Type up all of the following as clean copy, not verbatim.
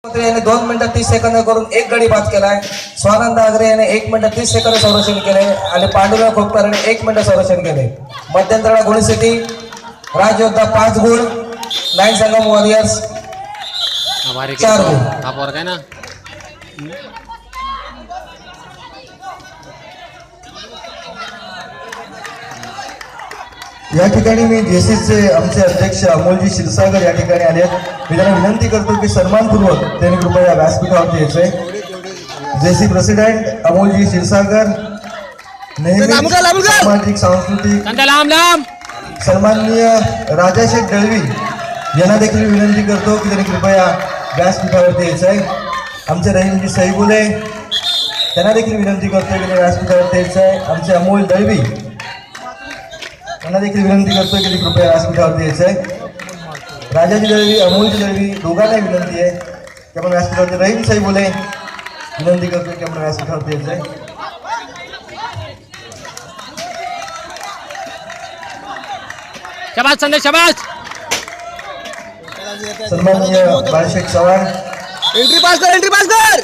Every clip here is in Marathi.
याने 2 मिनिटं 30 सेकंद करून एक गडी बाद केलाय. स्वानंद आगरे याने 1 मिनिट 30 सेकंद संरक्षण केले आणि पांडुरंग खोपकर याने 1 मिनिट संरक्षण केले. मध्यंतराला गुणस्थिती राजयोद्धा 5 गुण, नाईन संगम वॉरियर्स 4 गुण. या ठिकाणी मी जेसीचे आमचे अध्यक्ष अमोलजी क्षीरसागर या ठिकाणी आले आहेत. मी त्यांना विनंती करतो की सन्मानपूर्वक त्यांनी कृपया व्यासपीठावरती यायचंय. जेसी प्रेसिडेंट अमोलजी क्षीरसागर नेहमी सामाजिक सांस्कृतिक सन्माननीय राजाशेठ दळवी यांना देखील विनंती करतो की त्यांनी कृपया व्यासपीठावरती यायचंय. आमचे रहीमजी सईबुले त्यांना देखील विनंती करतो की व्यासपीठावरती यायचंय. आमचे अमोल दळवी त्यांना देखील विनंती करतोय की कृपया व्यासपीठावरती यायचंय. राजाजी दळवी, अमोलजी दळवी दोघांना विनंती आहे की आपण व्यासपीठावरती. रहीम साहेब बोले विनंती करतोय की आपण व्यासपीठावरती यायचंय. शाबास संदेश शाबास. सन्माननीय बाळशेठ चव्हाण एंट्री पास कर.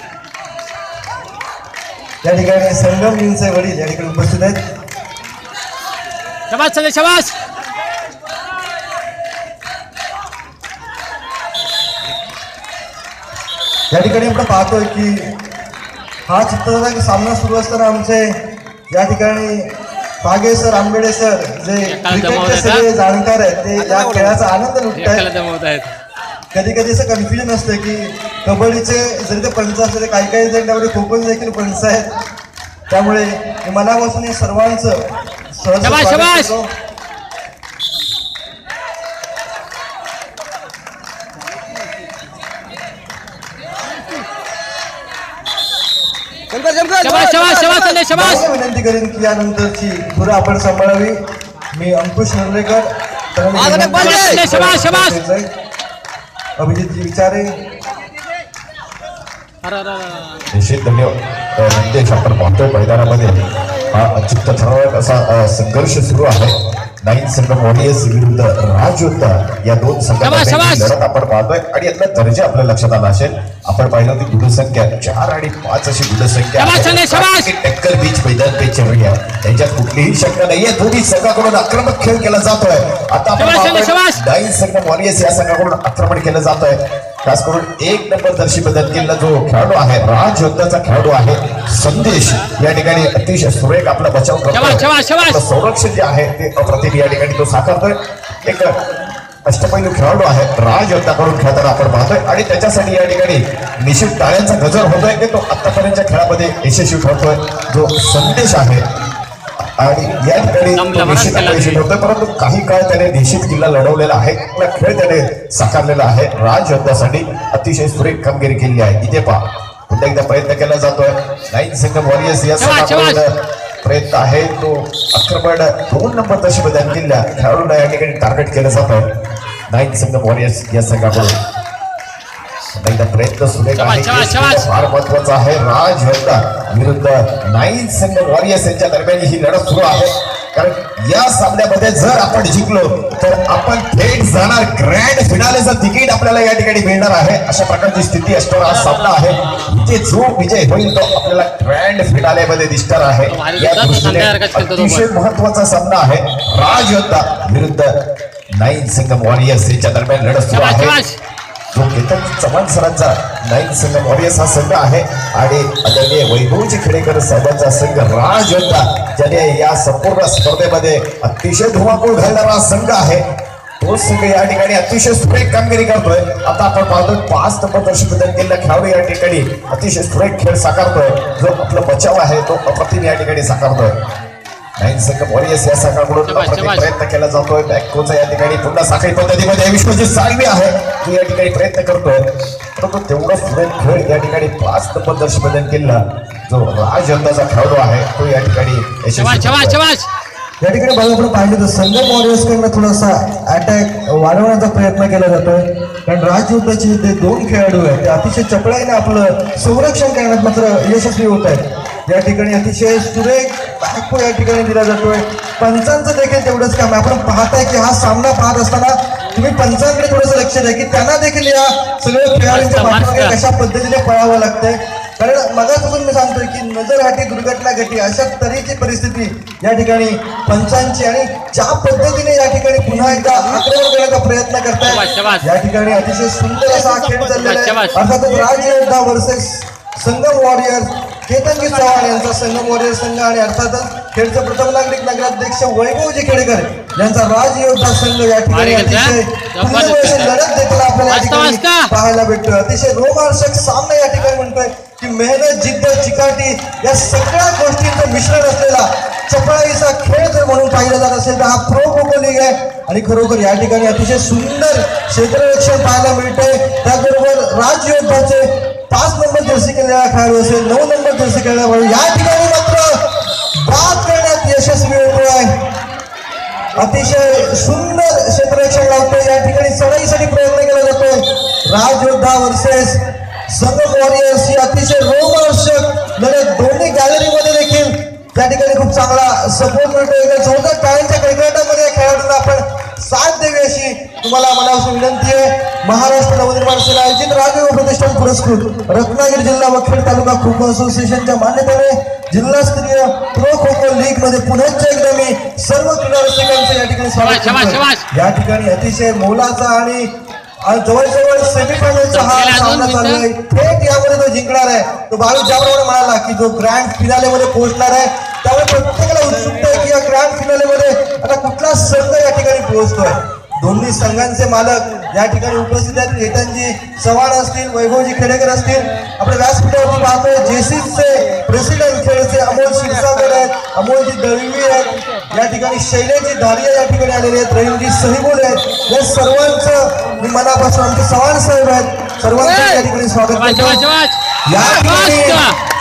या ठिकाणी संगमजींचे वडील या ठिकाणी उपस्थित आहेत. शाबास संदेश शाबास. या ठिकाणी आपण पाहतोय की हा चित्ररथ सामना सुरू असताना आमचे या ठिकाणी पागे सर, आंबेडे सर जे क्रिकेटचे सगळे जाणकार आहेत ते या खेळाचा आनंद लुटतायत. कधी कधी असं कन्फ्युजन असतं की कबड्डीचे जरी ते पंच असले तर काही काही जण त्यामध्ये खो खो देखील पंच आहेत. त्यामुळे मनापासून हे सर्वांचं शाबास शाबास. विनंती करेन की यानंतरची पुढे आपण सांभाळावी. मी अंकुश नर्लेकर, अभिजितजी विचारे. निश्चित धन्यवाद. आपण पाहतोय मैदानामध्ये हा चित्तथरारक असा संघर्ष सुरू आहे. नाईन संगम वॉरियर्स विरुद्ध राजयोद्धा या दोन संघांची लढत आपण पाहतोय आणि यातला दर्जा आपल्या लक्षात आला असेल. आपण पाहिलं होती गुणसंख्या 4 आणि 5 अशी गुणसंख्या टक्कर बीच मैदान पे चल रही आहे. त्यांच्यात कुठलीही शंका नाहीये. दोन्ही संघाकडून आक्रमक खेळ केला जातोय. आता आपण नाईन संगम वॉरियर्स या संघाकडून आक्रमण केलं जातोय. खास करून 1 नंबर दर्शी बदल केलेला जो खेळाडू आहे, राजयोद्धाचा खेळाडू आहे संदेश, या ठिकाणी अतिशय सुरेख आपला बचाव करतो. संरक्षण जे आहे ते अप्रतिम या ठिकाणी तो साकारतोय. एक अष्टपैलू खेळाडू आहे, राजयोद्धाकडून खेळताना आपण पाहतोय आणि त्याच्यासाठी या ठिकाणी निश्चित टाळ्यांचा गजर होतोय की तो आतापर्यंतच्या खेळामध्ये यशस्वी ठरतोय जो संदेश आहे. आणि या ठिकाणी निश्चित अपयशी होतोय, परंतु काही काळ त्याने निश्चित किल्ला लढवलेला आहे. आपला खेळ त्याने साकारलेला आहे. राजयोद्धासाठी अतिशय सुरेख कामगिरी केली आहे. इथे पहा पुन्हा एकदा प्रयत्न केला जातोय. नाईन संगम वॉरियर्स या संघाकडून प्रयत्न आहे तो आक्रमण 2 नंबर दर्शी बदल केलेल्या खेळाडूला या ठिकाणी टार्गेट केलं जातं. नाईन संगम वॉरियर्स या संघाकडून एकदा प्रयत्न सुरेख आहे. फार महत्वाचा आहे. राजयोद्धा विरुद्ध नाईन संगम वॉरियर्स यांच्या दरम्यान ही लढत सुरू आहे. कारण या सामन्यामध्ये जर आपण जिंकलो तर आपण थेट जाणार ग्रँड फिनालेचं तिकीट आपल्याला या ठिकाणी मिळणार आहे. अशा प्रकारची स्थिती असणारा हा सामना आहे. इथे जो विजय होईल तो आपल्याला ग्रँड फिनालेमध्ये दिसणार आहे. या दृष्टीने अतिशय महत्वाचा सामना आहे. राजयोद्धा विरुद्ध नाईन संगम वॉरियर्स यांच्या दरम्यान लढत सुरू आहे. जो केतन चव्हाण सरांचा नाईन संगम वॉरियर्स हा संघ आहे आणि आदरणीय वैभवजी खेडेकर साहेबांचा संघ राजयोद्धा, ज्याने या संपूर्ण स्पर्धेमध्ये अतिशय धुमाकूळ घालणारा संघ आहे, तो संघ या ठिकाणी अतिशय सुरेख कामगिरी करतोय. आता आपण पाहतोय 5 नंबर दर्शी बदल केलेला खेळाडू या ठिकाणी अतिशय सुरेख खेळ साकारतोय. जो आपला बचाव आहे तो अप्रतिम या ठिकाणी साकारतोय. नाईन संगम वॉरियर्स या संघाकडून प्रयत्न केला जातोय. बॅककोचा या ठिकाणी पुन्हा साखळी पद्धतीमध्ये विश्वजित साळवी आहे तो या ठिकाणी प्रयत्न करतोय. परंतु तेवढा सुरेख खेळ या ठिकाणी 5 नंबर दर्शी बदल केलेला जो राजयोद्धाचा खेळाडू आहे तो या ठिकाणी या ठिकाणी बघा आपण पाहिलं तर संगम वॉरियर्सकडनं थोडासा अटॅक वाढवण्याचा प्रयत्न केला जातोय. कारण राजयोद्धाचे जे 2 खेळाडू आहेत ते अतिशय चपळाईने आपलं संरक्षण करण्यात मात्र यशस्वी होत आहेत. या ठिकाणी अतिशय सुरेख बॅकफूट या ठिकाणी दिला जातोय. पंचांचं देखील तेवढंच काम आहे. आपण पाहताय की हा सामना पाहत असताना तुम्ही पंचांकडे थोडंसं लक्ष द्या की त्यांना देखील या सगळ्या खेळाडूंच्या पाठीमागे कशा पद्धतीने पळावं लागतंय. कारण मगापासून मी सांगतोय की नजरहाटी दुर्घटना घटी अशा तऱ्हेची परिस्थिती या ठिकाणी पंचांची आणि ज्या पद्धतीने या ठिकाणी पुन्हा एकदा आक्रमण करण्याचा प्रयत्न करतायत या ठिकाणी अतिशय सुंदर असा हा खेळ चाललेला आहे. अर्थातच राजयोद्धा वर्सेस संगम वॉरियर्स केतनजी चव्हाण यांचा संगम वॉरियर संघ आणि अर्थातच खेळचे प्रथम नागरिक नगराध्यक्ष वैभवजी खेडेकर यांचा राजयोद्धा संघ या ठिकाणी अतिशय तुल्यबळ लढत देखील आपल्याला या ठिकाणी पाहायला भेटतोय. अतिशय रोमांचक सामना या ठिकाणी म्हणतोय की मेहनत जिद्द चिकाटी या सगळ्या गोष्टींचं मिश्रण असलेला चपळाईचा खेळ जर म्हणून पाहिला जात असेल तर हा प्रो खो लीग आहे. आणि खरोखर या ठिकाणी अतिशय सुंदर क्षेत्ररक्षण पाहायला मिळतंय. त्याचबरोबर राजयोद्धाचे 5 नंबर जर्सी केलेला खेळाडू असेल 9 नंबर जर्सी केलेला खेळाडू या ठिकाणी मात्र बाद करण्यात यशस्वी होतोय. अतिशय सुंदर क्षेत्ररक्षण लावतोय या ठिकाणी चढाईसाठी प्रयत्न केला जातोय. राजयोद्धा वर्सेस संगम वॉरियर्स ही अतिशय रोमांचक लढत दोन्ही गॅलरीमध्ये देखील त्या ठिकाणी खूप चांगला सपोर्ट मिळतोय. जोरदार टाळ्यांच्या कडकडाटामध्ये या खेळाडूंना आपण साथ द्यावी अशी तुम्हाला मनापासून विनंती आहे. महाराष्ट्र नवनिर्माण सेना आयोजित राजयोग प्रतिष्ठान पुरस्कृत रत्नागिरी जिल्हा व खेड तालुका खो खो असोसिएशनच्या मान्यतेने जिल्हास्तरीय प्रो खो खो लीग मध्ये पुन्हा एकदा मी सर्व क्रीडा रसिकांचं या ठिकाणी स्वागत करतो. या ठिकाणी अतिशय मोलाचा आणि जवळजवळ सेमीफायनलचा हा सामना चालू आहे. थेट यामध्ये तो जिंकणार आहे. तो भाविक ज्याप्रमाणे म्हणाला की जो ग्रँड फिनाले मध्ये पोहोचणार आहे त्यामुळे प्रत्येकाला उत्सुकता आहे की या ग्रँड फिनाले मध्ये आता कुठला संघ या ठिकाणी पोहोचतोय. दोन्ही संघांचे मालक या ठिकाणी उपस्थित आहेत. केतनजी चव्हाण असतील वैभवजी खेडेकर असतील. आपल्या व्यासपीठावरती पाहतोय जेसीचे प्रेसिडेंट खेळचे अमोल क्षीरसागर आहेत अमोलजी दळवी आहेत. या ठिकाणी शैलेजी धारिया या ठिकाणी आलेले आहेत. रहीमजी सहिबोल आहेत. या सर्वांचं मी मनापासून आमचे चव्हाण साहेब आहेत सर्वांचं या ठिकाणी स्वागत करतो. या ठिकाणी